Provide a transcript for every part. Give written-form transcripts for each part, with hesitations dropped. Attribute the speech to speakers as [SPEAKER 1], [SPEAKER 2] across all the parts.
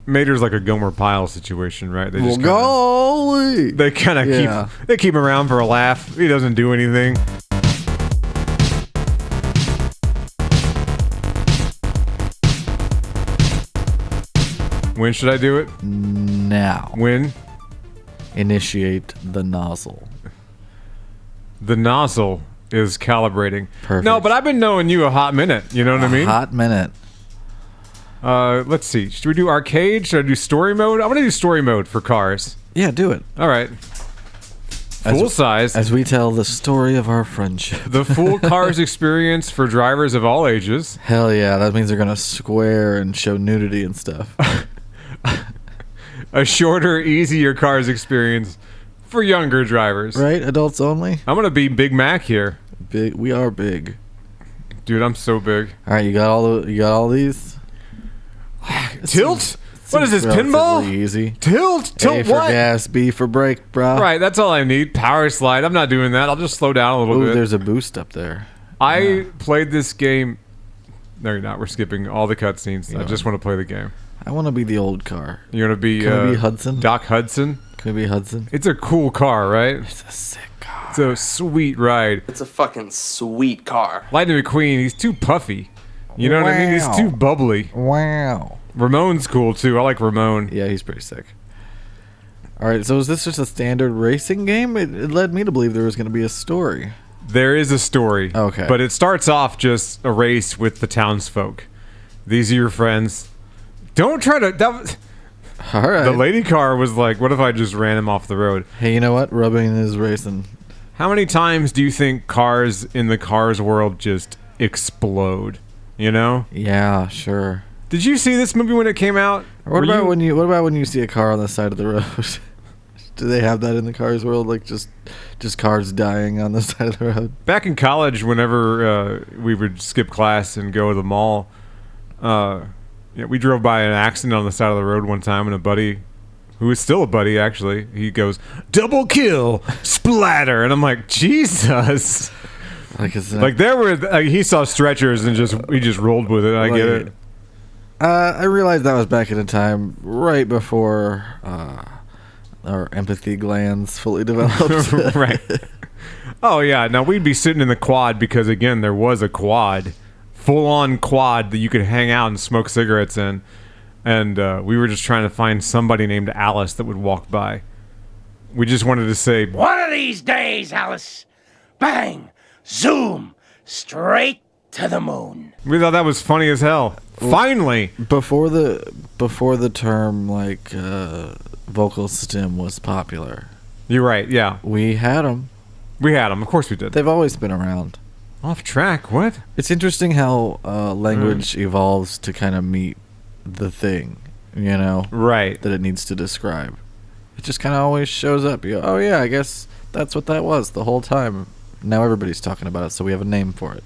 [SPEAKER 1] Mater's like a Gomer Pyle situation, right? They just
[SPEAKER 2] golly.
[SPEAKER 1] They kind of keep him around for a laugh. He doesn't do anything. When should I do it?
[SPEAKER 2] Now.
[SPEAKER 1] When?
[SPEAKER 2] Initiate the nozzle.
[SPEAKER 1] The nozzle is calibrating.
[SPEAKER 2] Perfect.
[SPEAKER 1] No, but I've been knowing you a hot minute. You know what I mean?
[SPEAKER 2] Hot minute.
[SPEAKER 1] Let's see. Should we do arcade? Should I do story mode? I want to do story mode for cars.
[SPEAKER 2] Yeah, do it.
[SPEAKER 1] All right. Full size.
[SPEAKER 2] As we tell the story of our friendship.
[SPEAKER 1] The full cars experience for drivers of all ages.
[SPEAKER 2] Hell yeah, that means they're going to square and show nudity and stuff.
[SPEAKER 1] A shorter, easier cars experience for younger drivers.
[SPEAKER 2] Right? Adults only?
[SPEAKER 1] I'm going to be Big Mac here.
[SPEAKER 2] Big. We are big.
[SPEAKER 1] Dude, I'm so big.
[SPEAKER 2] All right, you got all these?
[SPEAKER 1] Tilt? What is this, pinball?
[SPEAKER 2] Easy.
[SPEAKER 1] Tilt
[SPEAKER 2] A for
[SPEAKER 1] what?
[SPEAKER 2] gas, B for brake, bro.
[SPEAKER 1] Right, that's all I need. Power slide. I'm not doing that. I'll just slow down a little bit.
[SPEAKER 2] There's a boost up there.
[SPEAKER 1] I played this game. No, you're not. We're skipping all the cutscenes. I just want to play the game.
[SPEAKER 2] I want to be the old car.
[SPEAKER 1] You want to be,
[SPEAKER 2] Can we be Hudson?
[SPEAKER 1] Doc Hudson?
[SPEAKER 2] Can we be Hudson?
[SPEAKER 1] It's a cool car, right?
[SPEAKER 2] It's a sick car.
[SPEAKER 1] It's a sweet ride.
[SPEAKER 3] It's a fucking sweet car.
[SPEAKER 1] Lightning McQueen, he's too puffy. You know what I mean? He's too bubbly.
[SPEAKER 2] Wow.
[SPEAKER 1] Ramon's cool, too. I like Ramon.
[SPEAKER 2] Yeah, he's pretty sick. All right, so is this just a standard racing game? It led me to believe there was going to be a story.
[SPEAKER 1] There is a story.
[SPEAKER 2] Okay.
[SPEAKER 1] But it starts off just a race with the townsfolk. These are your friends. Don't try to...
[SPEAKER 2] All right.
[SPEAKER 1] The lady car was like, what if I just ran him off the road?
[SPEAKER 2] Hey, you know what? Rubbing is racing.
[SPEAKER 1] How many times do you think cars in the Cars world just explode? You know?
[SPEAKER 2] Yeah, sure.
[SPEAKER 1] Did you see this movie when it came out?
[SPEAKER 2] What about when you see a car on the side of the road? Do they have that in the Cars world? Like just cars dying on the side of the road?
[SPEAKER 1] Back in college, whenever we would skip class and go to the mall, we drove by an accident on the side of the road one time, and a buddy, who is still a buddy actually, he goes, "Double kill, splatter," and I'm like, Jesus. Like there were, he saw stretchers and he just rolled with it. I get it.
[SPEAKER 2] I realized that was back in a time right before our empathy glands fully developed.
[SPEAKER 1] Right. Oh yeah. Now we'd be sitting in the quad because again there was a quad, full-on quad that you could hang out and smoke cigarettes in, and we were just trying to find somebody named Alice that would walk by. We just wanted to say,
[SPEAKER 4] "One of these days, Alice, bang, zoom, straight to the moon."
[SPEAKER 1] We thought that was funny as hell. Finally,
[SPEAKER 2] before the term like vocal stim was popular.
[SPEAKER 1] You're right. Yeah,
[SPEAKER 2] we had them.
[SPEAKER 1] We had them. Of course we did.
[SPEAKER 2] They've always been around.
[SPEAKER 1] Off track. What?
[SPEAKER 2] It's interesting how language evolves to kind of meet the thing, you know,
[SPEAKER 1] right?
[SPEAKER 2] That it needs to describe. It just kind of always shows up. You go, oh yeah, I guess that's what that was the whole time. Now everybody's talking about it, so we have a name for it.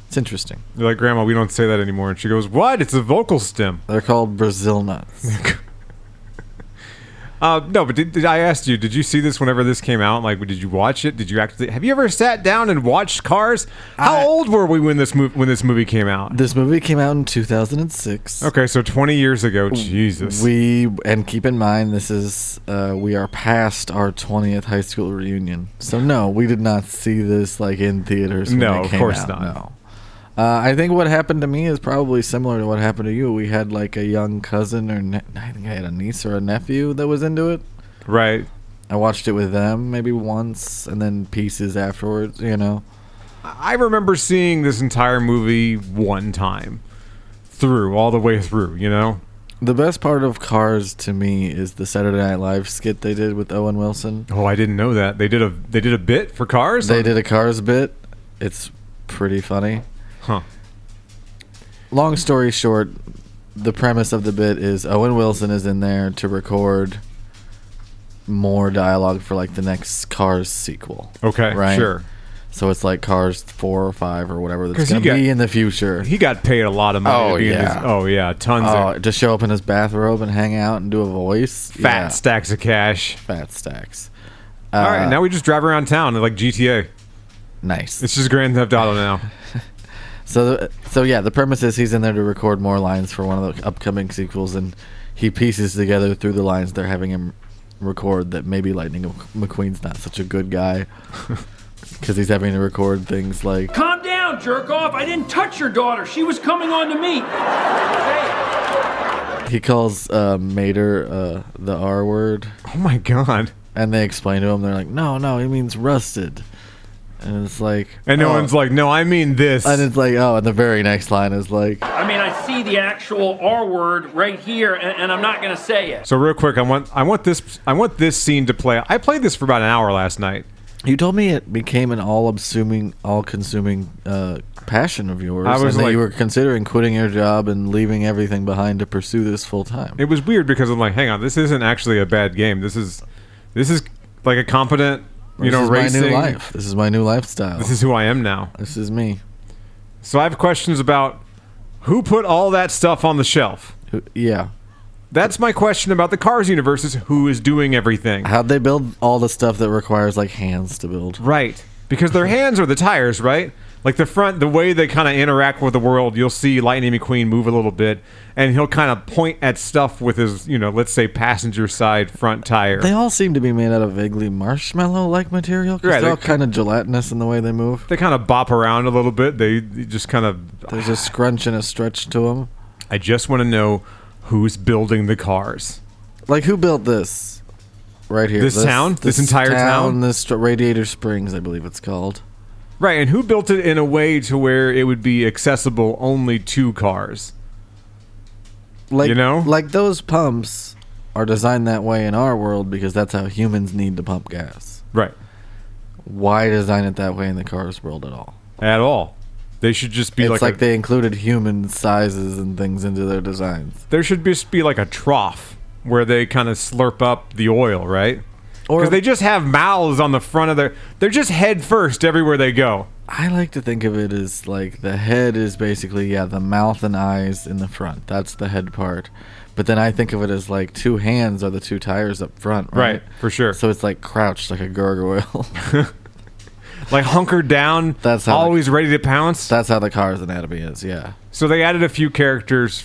[SPEAKER 2] It's interesting.
[SPEAKER 1] You're like, "Grandma, we don't say that anymore." And she goes, "What? It's a vocal stem."
[SPEAKER 2] They're called Brazil nuts.
[SPEAKER 1] No, but did I ask you, did you see this whenever this came out? Like, did you watch it? Did you actually... Have you ever sat down and watched Cars? How old were we when this movie came out?
[SPEAKER 2] This movie came out in 2006.
[SPEAKER 1] Okay, so 20 years ago. Jesus.
[SPEAKER 2] And keep in mind, this is... we are past our 20th high school reunion. So, no, we did not see this, like, in theaters when it came out. No, of course not. No. I think what happened to me is probably similar to what happened to you. We had like a young cousin, or I think I had a niece or a nephew that was into it.
[SPEAKER 1] Right.
[SPEAKER 2] I watched it with them maybe once, and then pieces afterwards. You know.
[SPEAKER 1] I remember seeing this entire movie one time, all the way through. You know.
[SPEAKER 2] The best part of Cars to me is the Saturday Night Live skit they did with Owen Wilson.
[SPEAKER 1] Oh, I didn't know that. They did a bit for Cars.
[SPEAKER 2] They did a Cars bit. It's pretty funny.
[SPEAKER 1] Huh.
[SPEAKER 2] Long story short, the premise of the bit is Owen Wilson is in there to record more dialogue for like the next Cars sequel.
[SPEAKER 1] Okay,
[SPEAKER 2] right?
[SPEAKER 1] Sure.
[SPEAKER 2] So it's like Cars 4 or 5 or whatever that's going to be in the future.
[SPEAKER 1] He got paid a lot of money to be in this. Tons.
[SPEAKER 2] To show up in his bathrobe and hang out and do a voice.
[SPEAKER 1] Fat stacks of cash.
[SPEAKER 2] Fat stacks.
[SPEAKER 1] All right, now we just drive around town like GTA.
[SPEAKER 2] Nice.
[SPEAKER 1] It's just Grand Theft Auto now.
[SPEAKER 2] So yeah, the premise is he's in there to record more lines for one of the upcoming sequels, and he pieces together through the lines they're having him record that maybe Lightning McQueen's not such a good guy because he's having to record things like,
[SPEAKER 5] "Calm down, jerk off. I didn't touch your daughter. She was coming on to me." Hey.
[SPEAKER 2] He calls Mater the R word.
[SPEAKER 1] Oh my god.
[SPEAKER 2] And they explain to him, they're like, no, he means rusted. And it's like...
[SPEAKER 1] And no one's like, no, I mean this.
[SPEAKER 2] And it's like, and the very next line is like...
[SPEAKER 5] I mean, I see the actual R word right here, and I'm not going to say it.
[SPEAKER 1] So real quick, I want this scene to play. I played this for about an hour last night.
[SPEAKER 2] You told me it became an all-consuming passion of yours.
[SPEAKER 1] I was
[SPEAKER 2] and that
[SPEAKER 1] like,
[SPEAKER 2] you were considering quitting your job and leaving everything behind to pursue this full time.
[SPEAKER 1] It was weird because I'm like, hang on, this isn't actually a bad game. This is like a competent, racing.
[SPEAKER 2] My new life. This is my new lifestyle.
[SPEAKER 1] This is who I am now.
[SPEAKER 2] This is me.
[SPEAKER 1] So I have questions about who put all that stuff on the shelf.
[SPEAKER 2] Yeah.
[SPEAKER 1] That's my question about the Cars universe, is who is doing everything.
[SPEAKER 2] How'd they build all the stuff that requires like hands to build?
[SPEAKER 1] Right. Because their hands are the tires, right? Like the front, the way they kind of interact with the world, you'll see Lightning McQueen move a little bit, and he'll kind of point at stuff with his, let's say passenger side front tire.
[SPEAKER 2] They all seem to be made out of vaguely marshmallow-like material, because they're all kind of gelatinous in the way they move.
[SPEAKER 1] They kind of bop around a little bit. They just kind of...
[SPEAKER 2] There's a scrunch and a stretch to them.
[SPEAKER 1] I just want to know who's building the cars.
[SPEAKER 2] Like, who built this? Right here.
[SPEAKER 1] This town? This entire town?
[SPEAKER 2] This Radiator Springs, I believe it's called.
[SPEAKER 1] Right, and who built it in a way to where it would be accessible only to cars?
[SPEAKER 2] Like, like those pumps are designed that way in our world because that's how humans need to pump gas.
[SPEAKER 1] Right.
[SPEAKER 2] Why design it that way in the cars world at all?
[SPEAKER 1] At all. They should just be
[SPEAKER 2] it's like they included human sizes and things into their designs.
[SPEAKER 1] There should just be like a trough where they kind of slurp up the oil, right? Because they just have mouths on the front of they're just head first everywhere they go.
[SPEAKER 2] I like to think of it as like the head is basically, the mouth and eyes in the front. That's the head part. But then I think of it as like two hands are the two tires up front, right?
[SPEAKER 1] Right, for sure.
[SPEAKER 2] So it's like crouched like a gargoyle.
[SPEAKER 1] Like hunkered down,
[SPEAKER 2] that's how
[SPEAKER 1] always ready to pounce.
[SPEAKER 2] That's how the car's anatomy is, yeah.
[SPEAKER 1] So they added a few characters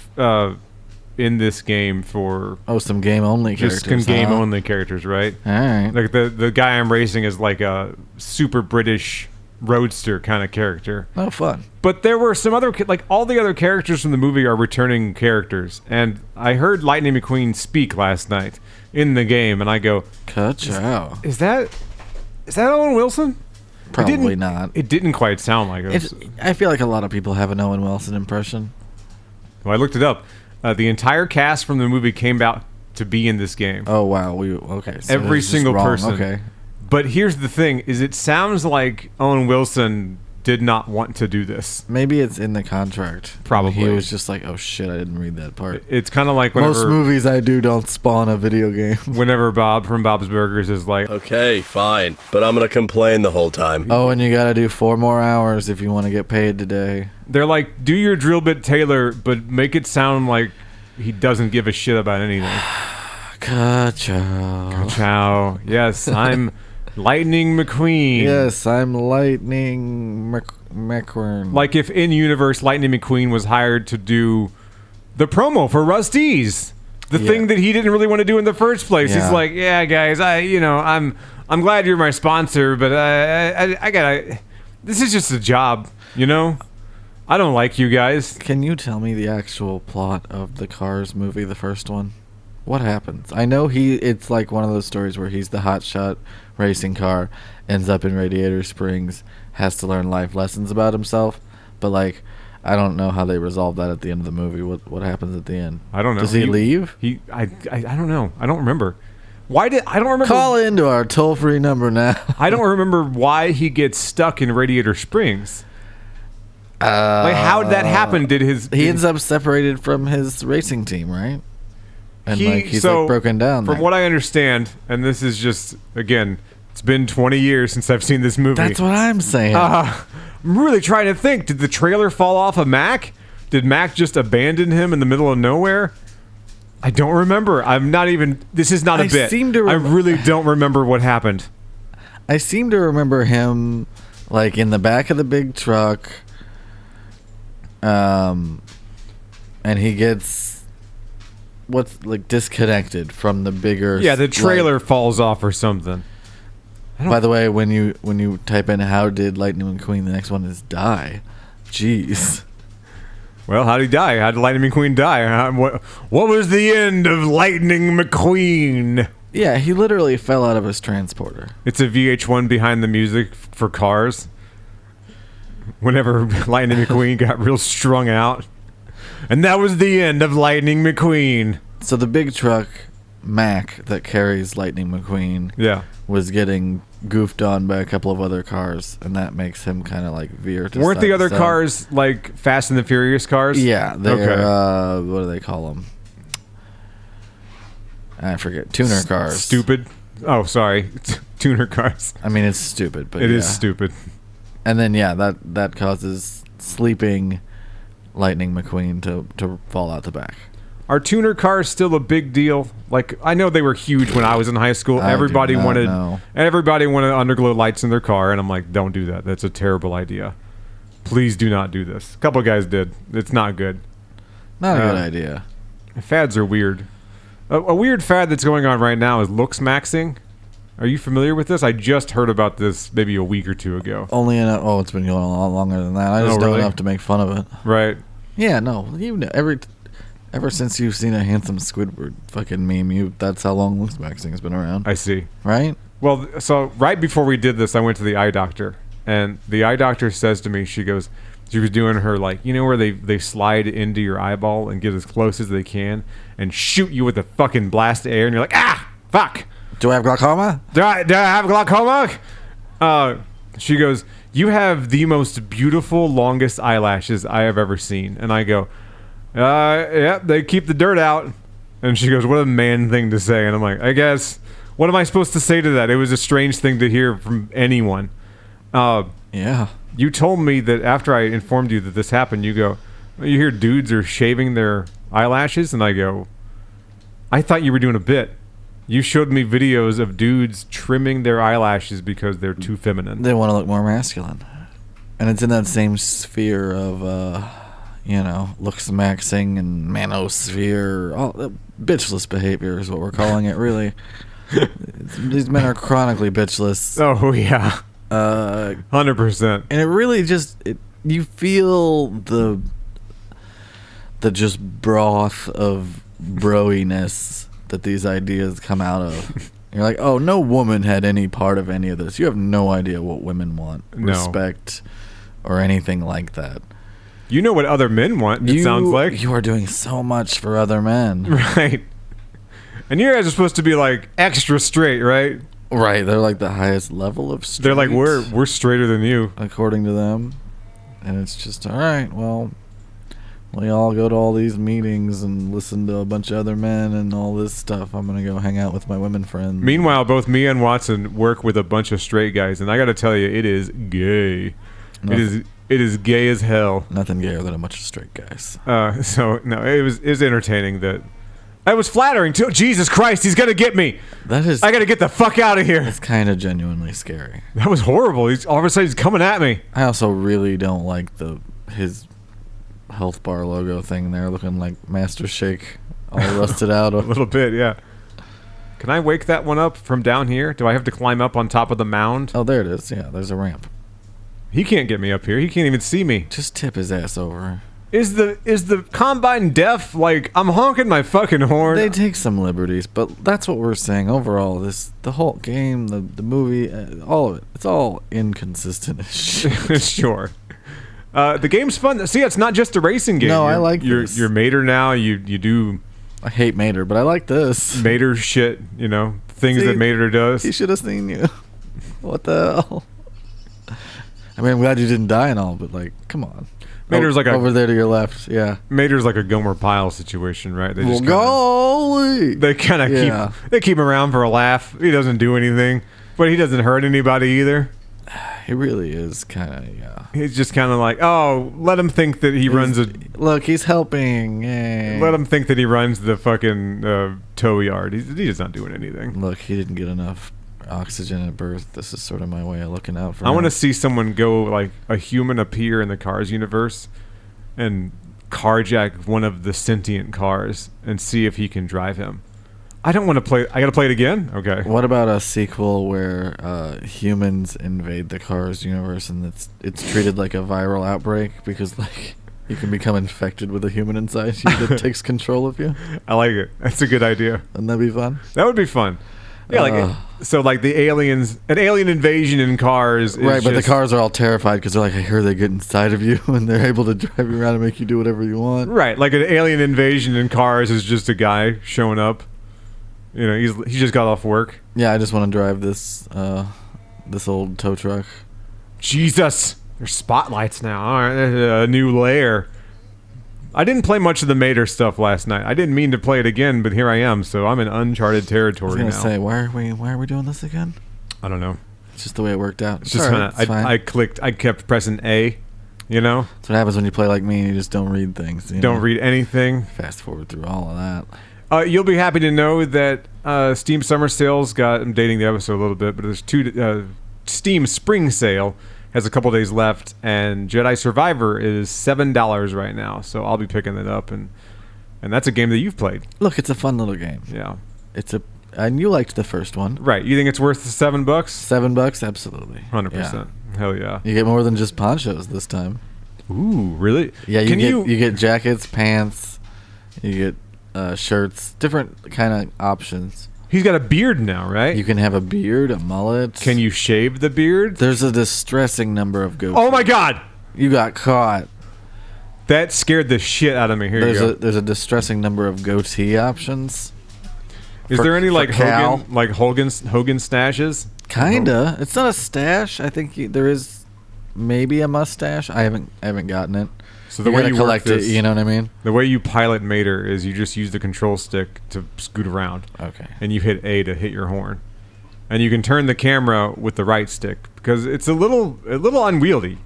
[SPEAKER 1] in this game for...
[SPEAKER 2] Oh, some game-only characters.
[SPEAKER 1] Just some game-only characters, right?
[SPEAKER 2] All right.
[SPEAKER 1] Like the guy I'm racing is like a super British roadster kind of character.
[SPEAKER 2] Oh, fun.
[SPEAKER 1] But there were some other... Like, all the other characters from the movie are returning characters. And I heard Lightning McQueen speak last night in the game, and I go...
[SPEAKER 2] Ka-chow.
[SPEAKER 1] Is that Owen Wilson?
[SPEAKER 2] Probably not.
[SPEAKER 1] It didn't quite sound like it.
[SPEAKER 2] I feel like a lot of people have an Owen Wilson impression.
[SPEAKER 1] Well, I looked it up. The entire cast from the movie came out to be in this game.
[SPEAKER 2] Oh, wow. Okay. So
[SPEAKER 1] every single person.
[SPEAKER 2] Okay.
[SPEAKER 1] But here's the thing, is it sounds like Owen Wilson did not want to do this.
[SPEAKER 2] Maybe it's in the contract.
[SPEAKER 1] Probably.
[SPEAKER 2] He was just like, oh shit, I didn't read that part.
[SPEAKER 1] It's kind of like whenever...
[SPEAKER 2] Most movies I do don't spawn a video game.
[SPEAKER 1] Whenever Bob from Bob's Burgers is like...
[SPEAKER 6] Okay, fine, but I'm going to complain the whole time.
[SPEAKER 2] Oh, and you got to do 4 more hours if you want to get paid today.
[SPEAKER 1] They're like, do your drill bit Taylor, but make it sound like he doesn't give a shit about anything.
[SPEAKER 2] Ka-chow.
[SPEAKER 1] Ka-chow. Yes, I'm... Lightning McQueen.
[SPEAKER 2] Yes, I'm Lightning McQueen.
[SPEAKER 1] Like if in universe Lightning McQueen was hired to do the promo for Rusty's, the thing that he didn't really want to do in the first place. He's like, yeah, guys, I'm glad you're my sponsor, but I gotta. This is just a job, I don't like you guys.
[SPEAKER 2] Can you tell me the actual plot of the Cars movie, the first one? What happens? I know it's like one of those stories where he's the hotshot racing car, ends up in Radiator Springs, has to learn life lessons about himself, but like I don't know how they resolve that at the end of the movie. What happens at the end?
[SPEAKER 1] I don't know.
[SPEAKER 2] Does he leave?
[SPEAKER 1] I don't know. I don't remember. I don't remember.
[SPEAKER 2] Call into our toll-free number now.
[SPEAKER 1] I don't remember why he gets stuck in Radiator Springs. Like how did that happen? He
[SPEAKER 2] ends up separated from his racing team, right? And he's like broken down.
[SPEAKER 1] From what I understand, and this is just, again, it's been 20 years since I've seen this movie.
[SPEAKER 2] That's what I'm saying.
[SPEAKER 1] I'm really trying to think. Did the trailer fall off of Mac? Did Mac just abandon him in the middle of nowhere? I don't remember. This is not a bit. I really don't remember what happened.
[SPEAKER 2] I seem to remember him like in the back of the big truck. And he gets what's like disconnected from the bigger.
[SPEAKER 1] Yeah, the trailer falls off or something.
[SPEAKER 2] By the way, when you type in "how did Lightning McQueen," the next one is "die." Jeez.
[SPEAKER 1] Well, how did he die? How did Lightning McQueen die? What was the end of Lightning McQueen?
[SPEAKER 2] Yeah, he literally fell out of his transporter.
[SPEAKER 1] It's a VH1 behind the music for cars. Whenever Lightning McQueen got real strung out. And that was the end of Lightning McQueen.
[SPEAKER 2] So the big truck, Mack, that carries Lightning McQueen, was getting goofed on by a couple of other cars, and that makes him kind of like veer to
[SPEAKER 1] Weren't the other cars like Fast and the Furious cars?
[SPEAKER 2] Yeah, they're what do they call them? I forget. Tuner cars.
[SPEAKER 1] Stupid. Oh, sorry. Tuner cars.
[SPEAKER 2] I mean, it's stupid, but
[SPEAKER 1] it is stupid.
[SPEAKER 2] And then that causes sleeping Lightning McQueen to fall out the back.
[SPEAKER 1] Are tuner cars still a big deal? Like, I know they were huge when I was in high school. Everybody wanted underglow lights in their car, and I'm like, don't do that. That's a terrible idea. Please do not do this. A couple of guys did. It's not good.
[SPEAKER 2] Not a good idea.
[SPEAKER 1] Fads are weird. A weird fad that's going on right now is looks maxing. Are you familiar with this? I just heard about this maybe a week or two ago.
[SPEAKER 2] It's been going on a lot longer than that. I just don't have to make fun of it.
[SPEAKER 1] Right.
[SPEAKER 2] Yeah, no. You know, ever since you've seen a handsome Squidward fucking meme, that's how long looks maxing has been around.
[SPEAKER 1] I see.
[SPEAKER 2] Right?
[SPEAKER 1] Well, so right before we did this, I went to the eye doctor, and the eye doctor says to me, she was doing her, like, you know where they slide into your eyeball and get as close as they can and shoot you with a fucking blast of air, and you're like, fuck.
[SPEAKER 2] Do I have glaucoma?
[SPEAKER 1] Do I have glaucoma? She goes, you have the most beautiful, longest eyelashes I have ever seen. And I go, yeah, they keep the dirt out. And she goes, what a man thing to say. And I'm like, I guess, what am I supposed to say to that? It was a strange thing to hear from anyone.
[SPEAKER 2] Yeah.
[SPEAKER 1] You told me that after I informed you that this happened, you go, you hear dudes are shaving their eyelashes? And I go, I thought you were doing a bit. You showed me videos of dudes trimming their eyelashes because they're too feminine.
[SPEAKER 2] They want to look more masculine. And it's in that same sphere of, looks maxing and manosphere. Bitchless behavior is what we're calling it, really. These men are chronically bitchless.
[SPEAKER 1] Oh, yeah. 100%.
[SPEAKER 2] And it really you feel the just broth of broiness that these ideas come out of. You're like, oh, no woman had any part of any of this. You have no idea what women want, respect, or anything like that.
[SPEAKER 1] You know what other men want, it sounds like.
[SPEAKER 2] You are doing so much for other men.
[SPEAKER 1] Right. And you guys are supposed to be, like, extra straight, right?
[SPEAKER 2] Right. They're, like, the highest level of straight.
[SPEAKER 1] They're like, we're straighter than you.
[SPEAKER 2] According to them. And it's just, all right, well, we all go to all these meetings and listen to a bunch of other men and all this stuff. I'm going to go hang out with my women friends.
[SPEAKER 1] Meanwhile, both me and Watson work with a bunch of straight guys, and I got to tell you, it is gay. It is gay as hell.
[SPEAKER 2] Nothing gayer than a bunch of straight guys.
[SPEAKER 1] It was entertaining. That it was flattering too. Jesus Christ, he's gonna get me. I gotta get the fuck out of here.
[SPEAKER 2] It's kind of genuinely scary.
[SPEAKER 1] That was horrible. All of a sudden he's coming at me.
[SPEAKER 2] I also really don't like his health bar logo thing there, looking like Master Shake, all rusted out.
[SPEAKER 1] A little bit, yeah. Can I wake that one up from down here? Do I have to climb up on top of the mound?
[SPEAKER 2] Oh, there it is. Yeah, there's a ramp.
[SPEAKER 1] He can't get me up here. He can't even see me.
[SPEAKER 2] Just tip his ass over.
[SPEAKER 1] Is the Combine deaf? Like, I'm honking my fucking horn.
[SPEAKER 2] They take some liberties, but that's what we're saying. Overall, the whole game, the movie, all of it, it's all inconsistent as shit.
[SPEAKER 1] Sure. The game's fun. See, it's not just a racing game.
[SPEAKER 2] No, I like this.
[SPEAKER 1] You're Mater now. You do.
[SPEAKER 2] I hate Mater, but I like this.
[SPEAKER 1] Mater shit, things that Mater does.
[SPEAKER 2] He should have seen you. What the hell? I mean, I'm glad you didn't die and all, but, like, come on.
[SPEAKER 1] Mater's like
[SPEAKER 2] over there to your left, yeah.
[SPEAKER 1] Mater's like a Gomer Pyle situation, right? They just
[SPEAKER 2] golly!
[SPEAKER 1] They kind of keep him around for a laugh. He doesn't do anything, but he doesn't hurt anybody either.
[SPEAKER 2] He really is kind of, yeah.
[SPEAKER 1] He's just kind of like, oh, let him think that he runs a...
[SPEAKER 2] Look, he's helping. Yay.
[SPEAKER 1] Let him think that he runs the fucking tow yard. He's not doing anything.
[SPEAKER 2] Look, he didn't get enough oxygen at birth. This is sort of my way of looking out for him.
[SPEAKER 1] I want to see someone go, like, a human appear in the Cars universe and carjack one of the sentient cars and see if he can drive him. I don't want to play. I got to play it again? Okay.
[SPEAKER 2] What about a sequel where humans invade the Cars universe and it's treated like a viral outbreak because like you can become infected with a human inside you that takes control of you?
[SPEAKER 1] I like it. That's a good idea.
[SPEAKER 2] Wouldn't that be fun?
[SPEAKER 1] That would be fun. Yeah, like the aliens, an alien invasion in Cars.
[SPEAKER 2] Right, but the cars are all terrified because they're like, I hear they get inside of you and they're able to drive you around and make you do whatever you want.
[SPEAKER 1] Right, like an alien invasion in Cars is just a guy showing up. You know, he just got off work.
[SPEAKER 2] Yeah, I just want to drive this old tow truck.
[SPEAKER 1] Jesus, there's spotlights now. All right, a new layer. I didn't play much of the Mater stuff last night. I didn't mean to play it again, but here I am. So I'm in uncharted territory now.
[SPEAKER 2] I was gonna say, why are we doing this again?
[SPEAKER 1] I don't know.
[SPEAKER 2] It's just the way it worked out.
[SPEAKER 1] It's just I kept pressing A. You know,
[SPEAKER 2] that's what happens when you play like me and you just don't read things.
[SPEAKER 1] Don't read anything.
[SPEAKER 2] Fast forward through all of that.
[SPEAKER 1] You'll be happy to know that Steam Summer Sales I'm dating the episode a little bit, but there's Steam Spring Sale has a couple days left, and Jedi Survivor is $7 right now, so I'll be picking it up, and that's a game that you've played.
[SPEAKER 2] Look, it's a fun little game.
[SPEAKER 1] Yeah.
[SPEAKER 2] And you liked the first one.
[SPEAKER 1] Right. You think it's worth the $7?
[SPEAKER 2] $7? Absolutely.
[SPEAKER 1] 100%. Yeah. Hell yeah.
[SPEAKER 2] You get more than just ponchos this time.
[SPEAKER 1] Ooh, really?
[SPEAKER 2] Yeah, you get jackets, pants, you get shirts, different kind of options.
[SPEAKER 1] He's got a beard now, right?
[SPEAKER 2] You can have a beard, a mullet.
[SPEAKER 1] Can you shave the beard?
[SPEAKER 2] There's a distressing number of goatees.
[SPEAKER 1] Oh my God!
[SPEAKER 2] You got caught.
[SPEAKER 1] That scared the shit out of me. Here you go.
[SPEAKER 2] There's a distressing number of goatee options.
[SPEAKER 1] Is there any like Hogan stashes?
[SPEAKER 2] Kinda. It's not a stash. I think there is maybe a mustache. I haven't gotten it.
[SPEAKER 1] So the way you
[SPEAKER 2] collect it, you know what I mean?
[SPEAKER 1] The way you pilot Mater is you just use the control stick to scoot around.
[SPEAKER 2] Okay.
[SPEAKER 1] And you hit A to hit your horn. And you can turn the camera with the right stick because it's a little unwieldy.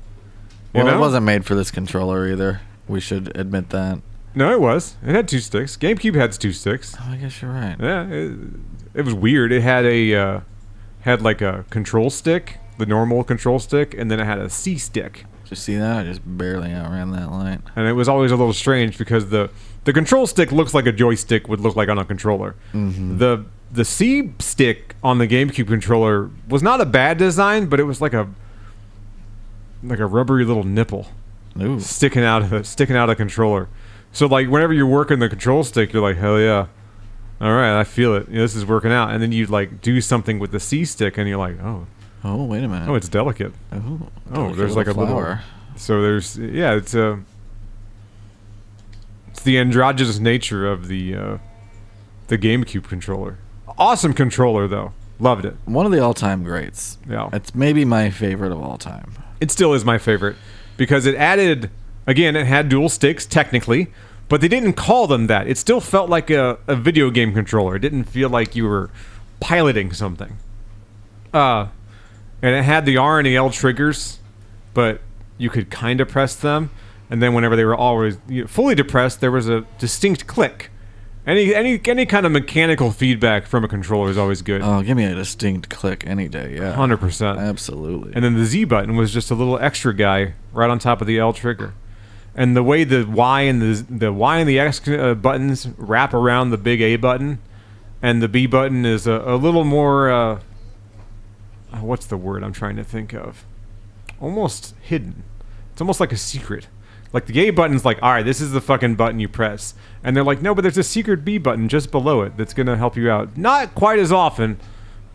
[SPEAKER 2] Well, it wasn't made for this controller either. We should admit that.
[SPEAKER 1] No, it was. It had 2 sticks. GameCube had 2 sticks.
[SPEAKER 2] Oh, I guess you're right.
[SPEAKER 1] Yeah, it was weird. It had had like a control stick, the normal control stick, and then it had a C stick.
[SPEAKER 2] Did you see that? I just barely outran that line.
[SPEAKER 1] And it was always a little strange because the control stick looks like a joystick would look like on a controller.
[SPEAKER 2] Mm-hmm.
[SPEAKER 1] The C stick on the GameCube controller was not a bad design, but it was like a rubbery little nipple.
[SPEAKER 2] Ooh.
[SPEAKER 1] sticking out of the controller. So like whenever you're working the control stick, you're like, hell yeah, all right, I feel it. This is working out. And then you like do something with the C stick, and you're like, oh,
[SPEAKER 2] wait a minute.
[SPEAKER 1] Oh, it's delicate.
[SPEAKER 2] Oh,
[SPEAKER 1] there's like a
[SPEAKER 2] flower.
[SPEAKER 1] So there's it's the androgynous nature of the GameCube controller. Awesome controller though. Loved it.
[SPEAKER 2] One of the all-time greats.
[SPEAKER 1] Yeah.
[SPEAKER 2] It's maybe my favorite of all time.
[SPEAKER 1] It still is my favorite because it added, again, it had dual sticks technically, but they didn't call them that. It still felt like a video game controller. It didn't feel like you were piloting something. And it had the R and the L triggers, but you could kind of press them, and then whenever they were always fully depressed, there was a distinct click. Any kind of mechanical feedback from a controller is always good.
[SPEAKER 2] Oh, give me a distinct click any day, yeah.
[SPEAKER 1] 100%.
[SPEAKER 2] Absolutely.
[SPEAKER 1] And then the Z button was just a little extra guy right on top of the L trigger. And the way the Y and the Y and the X buttons wrap around the big A button, and the B button is a little more what's the word I'm trying to think of? Almost hidden. It's almost like a secret. Like the A button's like, all right, this is the fucking button you press. And they're like, no, but there's a secret B button just below it that's going to help you out. Not quite as often,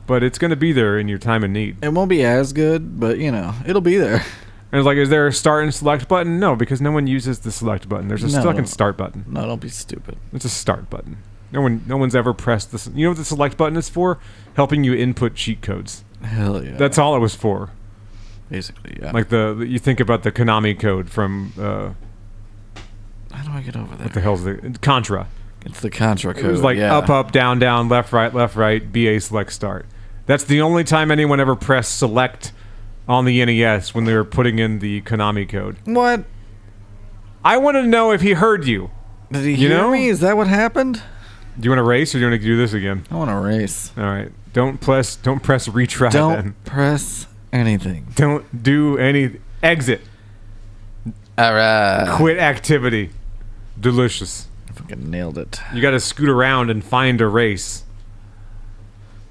[SPEAKER 1] but it's going to be there in your time of need.
[SPEAKER 2] It won't be as good, but, it'll be there.
[SPEAKER 1] And it's like, is there a start and select button? No, because no one uses the select button. There's a fucking start button.
[SPEAKER 2] No, don't be stupid.
[SPEAKER 1] It's a start button. No one's ever pressed this. You know what the select button is for? Helping you input cheat codes.
[SPEAKER 2] Hell yeah.
[SPEAKER 1] That's all it was for.
[SPEAKER 2] Basically, yeah.
[SPEAKER 1] Like you think about the Konami code from
[SPEAKER 2] how do I get over there?
[SPEAKER 1] What the hell's the Contra?
[SPEAKER 2] It's the Contra code.
[SPEAKER 1] It was like up, down, left, right, BA select start. That's the only time anyone ever pressed select on the NES when they were putting in the Konami code.
[SPEAKER 2] What?
[SPEAKER 1] I want to know if he heard you.
[SPEAKER 2] Did he hear me? Is that what happened?
[SPEAKER 1] Do you want to race or do you want to do this again?
[SPEAKER 2] I want to race.
[SPEAKER 1] All right. Don't press retry.
[SPEAKER 2] Don't press anything.
[SPEAKER 1] Don't do any exit.
[SPEAKER 2] All right.
[SPEAKER 1] Quit activity. Delicious.
[SPEAKER 2] I fucking nailed it.
[SPEAKER 1] You got to scoot around and find a race.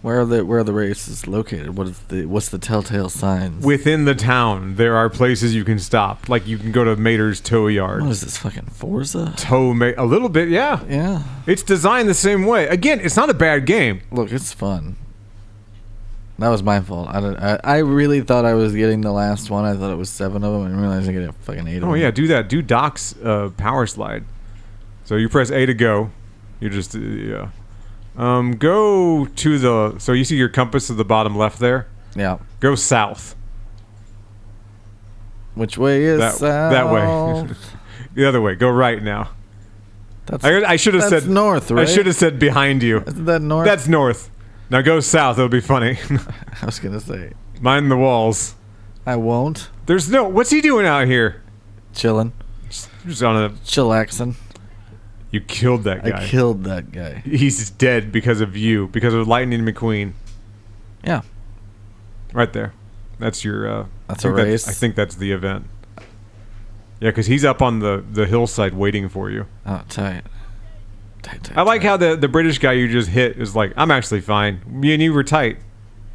[SPEAKER 2] Where are the races located? What's the telltale signs?
[SPEAKER 1] Within the town, there are places you can stop. Like you can go to Mater's Tow Yard.
[SPEAKER 2] What is this, fucking Forza?
[SPEAKER 1] A little bit, yeah.
[SPEAKER 2] Yeah.
[SPEAKER 1] It's designed the same way. Again, it's not a bad game.
[SPEAKER 2] Look, it's fun. That was my fault. I really thought I was getting the last one. I thought it was 7 of them. I didn't realize I get fucking 8 of them.
[SPEAKER 1] Oh yeah, do that. Do Doc's power slide. So you press A to go. You just yeah. Go to the. So you see your compass at the bottom left there.
[SPEAKER 2] Yeah.
[SPEAKER 1] Go south.
[SPEAKER 2] Which way is
[SPEAKER 1] That way. The other way. Go right now. I should have said
[SPEAKER 2] north, right?
[SPEAKER 1] I should have said behind you.
[SPEAKER 2] Isn't that north?
[SPEAKER 1] That's north. Now go south. It'll be funny.
[SPEAKER 2] I was gonna say.
[SPEAKER 1] Mind the walls.
[SPEAKER 2] I won't.
[SPEAKER 1] There's no. What's he doing out here?
[SPEAKER 2] Chilling.
[SPEAKER 1] Just on a.
[SPEAKER 2] Chillaxing.
[SPEAKER 1] You killed that guy.
[SPEAKER 2] I killed that guy.
[SPEAKER 1] He's dead because of you. Because of Lightning McQueen.
[SPEAKER 2] Yeah.
[SPEAKER 1] Right there. That's your.
[SPEAKER 2] That's a race.
[SPEAKER 1] I think that's the event. Yeah, because he's up on the hillside waiting for you.
[SPEAKER 2] Oh, tight.
[SPEAKER 1] I like how the British guy you just hit is like, I'm actually fine. Me and you were tight.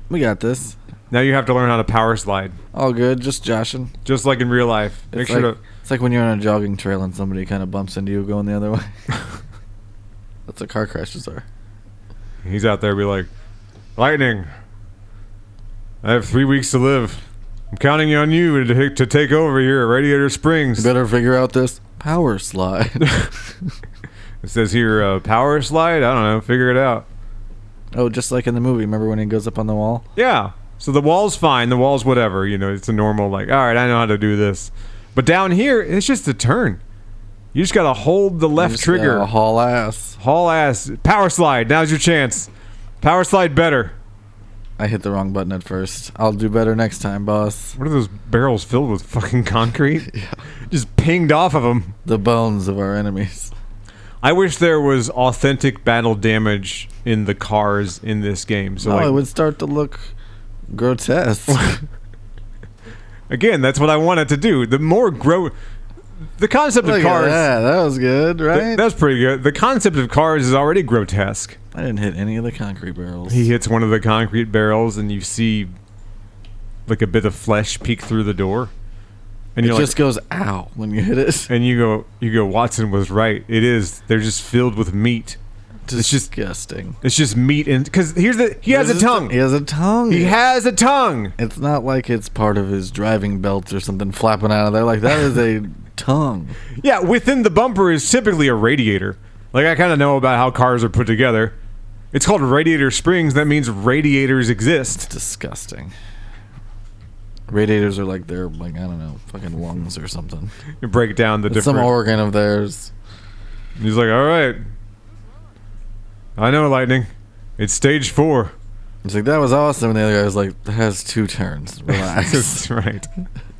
[SPEAKER 2] We got this.
[SPEAKER 1] Now you have to learn how to power slide.
[SPEAKER 2] All good, just joshing.
[SPEAKER 1] Just like in real life. Make sure to.
[SPEAKER 2] It's like when you're on a jogging trail and somebody kind of bumps into you going the other way. That's what car crashes are.
[SPEAKER 1] He's out there be like, Lightning, I have 3 weeks to live. I'm counting on you to take over here at Radiator Springs.
[SPEAKER 2] You better figure out this power slide.
[SPEAKER 1] It says here, power slide? I don't know. Figure it out.
[SPEAKER 2] Oh, just like in the movie. Remember when he goes up on the wall?
[SPEAKER 1] Yeah. So the wall's fine. The wall's whatever. You know, it's a normal, like, all right, I know how to do this. But down here, it's just a turn. You just got to hold the left trigger.
[SPEAKER 2] Haul ass.
[SPEAKER 1] Haul ass. Power slide. Now's your chance. Power slide better.
[SPEAKER 2] I hit the wrong button at first. I'll do better next time, boss.
[SPEAKER 1] What are those barrels filled with fucking concrete? Yeah. Just pinged off of them.
[SPEAKER 2] The bones of our enemies.
[SPEAKER 1] I wish there was authentic battle damage in the cars in this game. So
[SPEAKER 2] it would start to look grotesque.
[SPEAKER 1] Again, that's what I wanted to do. The more the concept of cars.
[SPEAKER 2] Yeah, that was good, right?
[SPEAKER 1] That's pretty good. The concept of cars is already grotesque.
[SPEAKER 2] I didn't hit any of the concrete barrels.
[SPEAKER 1] He hits one of the concrete barrels, and you see like a bit of flesh peek through the door. And
[SPEAKER 2] it just goes ow when you hit it.
[SPEAKER 1] And you go, Watson was right. It is. They're just filled with meat.
[SPEAKER 2] Disgusting.
[SPEAKER 1] It's just meat, and because he has a tongue.
[SPEAKER 2] He has a tongue.
[SPEAKER 1] He has a tongue.
[SPEAKER 2] It's not like it's part of his driving belt or something flapping out of there. Like that is a tongue.
[SPEAKER 1] Yeah, within the bumper is typically a radiator. Like I kind of know about how cars are put together. It's called Radiator Springs. That means radiators exist.
[SPEAKER 2] It's disgusting. Radiators are like their, like, I don't know, fucking lungs or something.
[SPEAKER 1] You break down the different...
[SPEAKER 2] some organ of theirs.
[SPEAKER 1] He's like, all right. I know, Lightning. It's stage 4.
[SPEAKER 2] It's like, that was awesome. And the other guy was like, that has 2 turns. Relax.
[SPEAKER 1] That's right.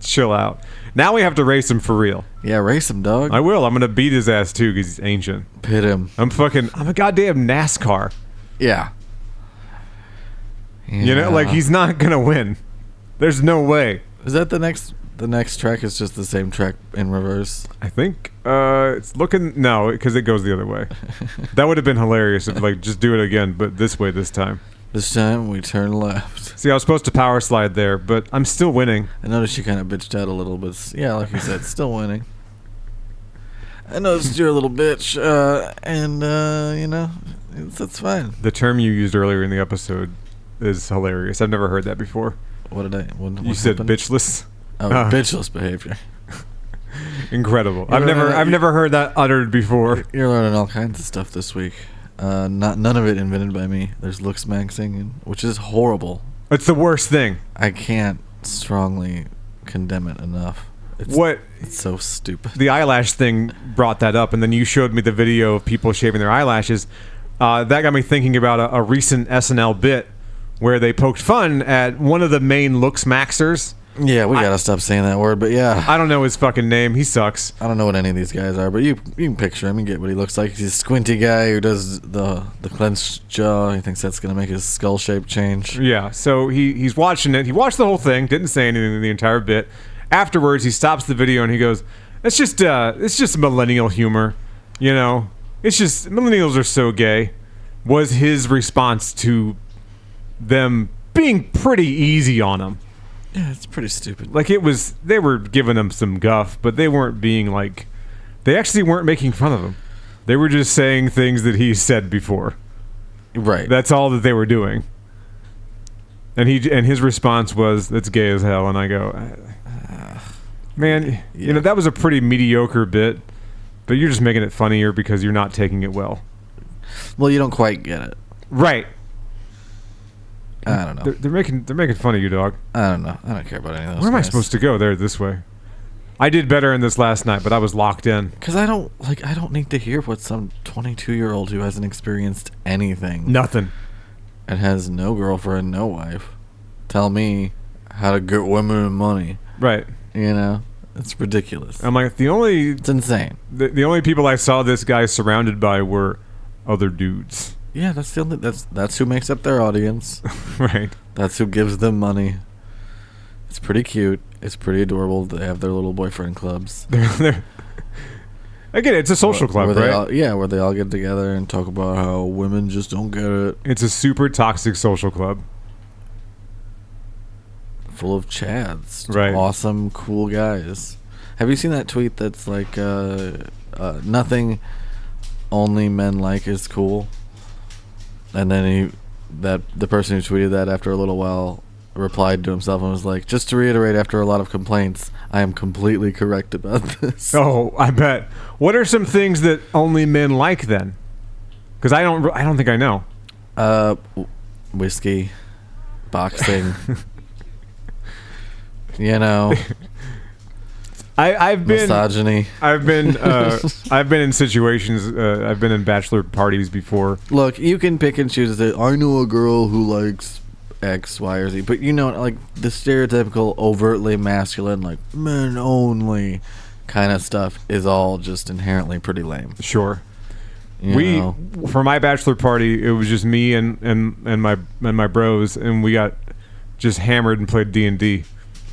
[SPEAKER 1] Chill out. Now we have to race him for real.
[SPEAKER 2] Yeah, race him, dog.
[SPEAKER 1] I will. I'm going to beat his ass, too, because he's ancient.
[SPEAKER 2] Pit him.
[SPEAKER 1] I'm a goddamn NASCAR.
[SPEAKER 2] Yeah.
[SPEAKER 1] You know, like, he's not going to win. There's no way.
[SPEAKER 2] Is that the next track is just the same track in reverse?
[SPEAKER 1] I think it's looking... No, because it goes the other way. That would have been hilarious if, like, just do it again, but this way this time.
[SPEAKER 2] This time we turn left.
[SPEAKER 1] See, I was supposed to power slide there, but I'm still winning.
[SPEAKER 2] I noticed you kind of bitched out a little bit. Yeah, like you said, still winning. I noticed you're a little bitch, and you know, that's fine.
[SPEAKER 1] The term you used earlier in the episode is hilarious. I've never heard that before.
[SPEAKER 2] What did I? What
[SPEAKER 1] you said
[SPEAKER 2] happened?
[SPEAKER 1] Bitchless.
[SPEAKER 2] Oh, bitchless behavior.
[SPEAKER 1] Incredible. I've never heard that uttered before.
[SPEAKER 2] You're learning all kinds of stuff this week. None of it invented by me. There's looks maxing, which is horrible.
[SPEAKER 1] It's the worst thing.
[SPEAKER 2] I can't strongly condemn it enough. It's so stupid.
[SPEAKER 1] The eyelash thing brought that up, and then you showed me the video of people shaving their eyelashes. That got me thinking about a recent SNL bit where they poked fun at one of the main looks maxers.
[SPEAKER 2] Yeah, we gotta stop saying that word, but yeah.
[SPEAKER 1] I don't know his fucking name. He sucks.
[SPEAKER 2] I don't know what any of these guys are, but you can picture him and get what he looks like. He's a squinty guy who does the clenched jaw. He thinks that's gonna make his skull shape change.
[SPEAKER 1] Yeah, so he's watching it. He watched the whole thing, didn't say anything in the entire bit. Afterwards, he stops the video and he goes, it's just millennial humor. You know, it's just millennials are so gay. Was his response to them being pretty easy on him?
[SPEAKER 2] Yeah, it's pretty stupid.
[SPEAKER 1] Like they were giving him some guff, but they weren't being like. They actually weren't making fun of him. They were just saying things that he said before.
[SPEAKER 2] Right.
[SPEAKER 1] That's all that they were doing. And his response was, "That's gay as hell." And I go, "Man, you know that was a pretty mediocre bit, but you're just making it funnier because you're not taking it well."
[SPEAKER 2] Well, you don't quite get it.
[SPEAKER 1] Right.
[SPEAKER 2] I don't know.
[SPEAKER 1] They're making fun of you, dog.
[SPEAKER 2] I don't know. I don't care about any of those.
[SPEAKER 1] Where am I
[SPEAKER 2] guys.
[SPEAKER 1] supposed to go? There, this way. I did better in this last night, but I was locked in.
[SPEAKER 2] Because I don't need to hear what some 22-year-old who hasn't experienced anything
[SPEAKER 1] Nothing.
[SPEAKER 2] and has no girlfriend, no wife, tell me how to get women and money.
[SPEAKER 1] Right.
[SPEAKER 2] You know, it's ridiculous.
[SPEAKER 1] I'm like
[SPEAKER 2] It's insane.
[SPEAKER 1] the only people I saw this guy surrounded by were other dudes.
[SPEAKER 2] Yeah, that's who makes up their audience.
[SPEAKER 1] Right.
[SPEAKER 2] That's who gives them money. It's pretty cute. It's pretty adorable. They have their little boyfriend clubs.
[SPEAKER 1] Again, it's a social club, right?
[SPEAKER 2] Where they all get together and talk about how women just don't get it.
[SPEAKER 1] It's a super toxic social club.
[SPEAKER 2] Full of chads.
[SPEAKER 1] Right.
[SPEAKER 2] Awesome, cool guys. Have you seen that tweet that's like, nothing only men like is cool? And then the person who tweeted that after a little while replied to himself and was like, just to reiterate, after a lot of complaints, I am completely correct about this.
[SPEAKER 1] Oh, I bet. What are some things that only men like then? Because I don't think I know.
[SPEAKER 2] Whiskey, boxing. You know,
[SPEAKER 1] I've been
[SPEAKER 2] misogyny.
[SPEAKER 1] I've been in situations. I've been in bachelor parties before.
[SPEAKER 2] Look, you can pick and choose. I know a girl who likes X, Y, or Z, but you know, like the stereotypical, overtly masculine, like men only kind of stuff is all just inherently pretty lame.
[SPEAKER 1] Sure.
[SPEAKER 2] You know?
[SPEAKER 1] For my bachelor party, it was just me and my bros, and we got just hammered and played D&D.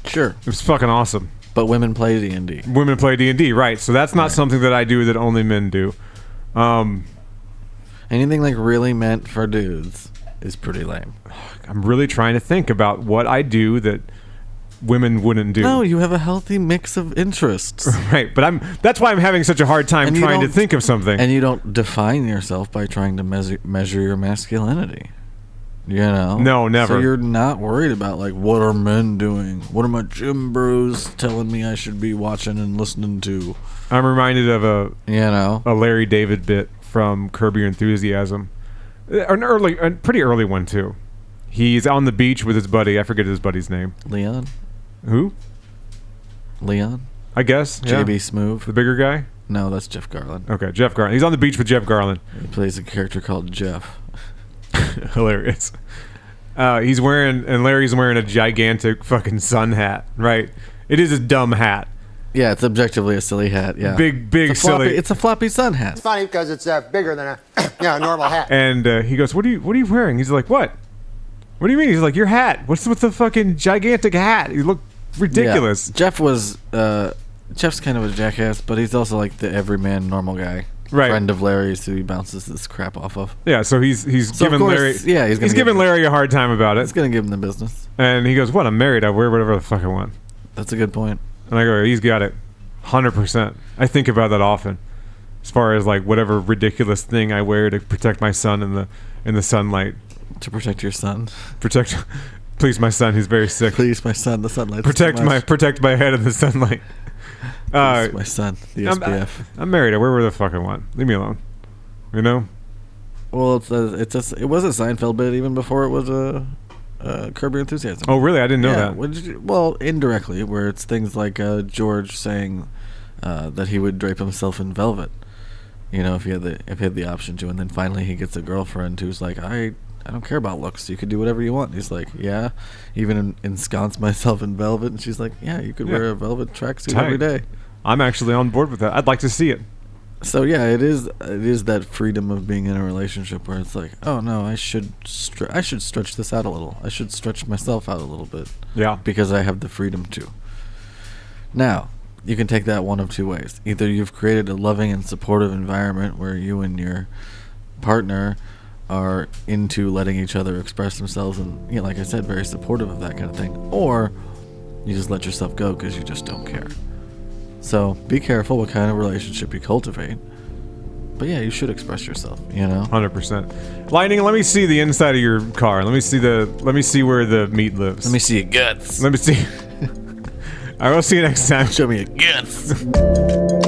[SPEAKER 2] Sure.
[SPEAKER 1] It was fucking awesome.
[SPEAKER 2] But women play D&D.
[SPEAKER 1] Women play D&D, right? So that's not something that I do that only men do.
[SPEAKER 2] Anything like really meant for dudes is pretty lame.
[SPEAKER 1] I'm really trying to think about what I do that women wouldn't do.
[SPEAKER 2] No, you have a healthy mix of interests.
[SPEAKER 1] Right, but that's why I'm having such a hard time trying to think of something.
[SPEAKER 2] And you don't define yourself by trying to measure your masculinity. You know?
[SPEAKER 1] No, never.
[SPEAKER 2] So you're not worried about, like, what are men doing? What are my gym bros telling me I should be watching and listening to?
[SPEAKER 1] I'm reminded of a Larry David bit from Curb Your Enthusiasm. A pretty early one, too. He's on the beach with his buddy. I forget his buddy's name.
[SPEAKER 2] Leon?
[SPEAKER 1] Who?
[SPEAKER 2] Leon?
[SPEAKER 1] I guess. Yeah.
[SPEAKER 2] JB Smoove.
[SPEAKER 1] The bigger guy?
[SPEAKER 2] No, that's Jeff Garlin.
[SPEAKER 1] Okay, Jeff Garlin. He's on the beach with Jeff Garlin.
[SPEAKER 2] He plays a character called Jeff.
[SPEAKER 1] Hilarious. Larry's wearing a gigantic fucking sun hat, right? It is a dumb hat.
[SPEAKER 2] Yeah, it's objectively a silly hat. Yeah,
[SPEAKER 1] big silly.
[SPEAKER 2] It's a floppy sun hat.
[SPEAKER 7] It's funny because it's bigger than a normal hat.
[SPEAKER 1] And he goes, "What are you wearing?" He's like, "What? What do you mean?" He's like, "Your hat. What's with the fucking gigantic hat? You look ridiculous."
[SPEAKER 2] Yeah. Jeff's kind of a jackass, but he's also like the everyman normal guy.
[SPEAKER 1] Right.
[SPEAKER 2] Friend of Larry's who he bounces this crap off of.
[SPEAKER 1] Yeah, so he's giving Larry.
[SPEAKER 2] Yeah, he's
[SPEAKER 1] giving Larry a hard time about it.
[SPEAKER 2] He's gonna give him the business.
[SPEAKER 1] And he goes, "What? I'm married. I wear whatever the fuck I want."
[SPEAKER 2] That's a good point.
[SPEAKER 1] And I go, "He's got it, 100%." I think about that often, as far as like whatever ridiculous thing I wear to protect my son in the sunlight.
[SPEAKER 2] To protect your son.
[SPEAKER 1] Please, my son. He's very sick.
[SPEAKER 2] Please, my son. The sunlight.
[SPEAKER 1] Protect my head in the sunlight.
[SPEAKER 2] Please, my son. The SPF.
[SPEAKER 1] I'm married. I wear whatever the fuck I want. Leave me alone. You know.
[SPEAKER 2] Well, it was a Seinfeld bit even before it was a Curb Your Enthusiasm.
[SPEAKER 1] Oh, really? I didn't know that.
[SPEAKER 2] Well, indirectly, where it's things like George saying that he would drape himself in velvet, you know, if he had the option to, and then finally he gets a girlfriend who's like, I don't care about looks. You could do whatever you want. And he's like, yeah, even ensconce myself in velvet. And she's like, yeah, you could wear a velvet tracksuit every day. I'm
[SPEAKER 1] actually on board with that. I'd like to see it.
[SPEAKER 2] So yeah, it is that freedom of being in a relationship where it's like, oh no, I should stretch this out a little. I should stretch myself out a little bit.
[SPEAKER 1] Yeah.
[SPEAKER 2] Because I have the freedom to. Now, you can take that one of two ways. Either you've created a loving and supportive environment where you and your partner are into letting each other express themselves and, like I said, very supportive of that kind of thing. Or you just let yourself go because you just don't care. So be careful what kind of relationship you cultivate. But yeah, you should express yourself,
[SPEAKER 1] 100%. Lightning, let me see the inside of your car. Let me see where the meat lives.
[SPEAKER 2] Let me see your guts.
[SPEAKER 1] Let me see. I will see you next time.
[SPEAKER 2] Show me your guts.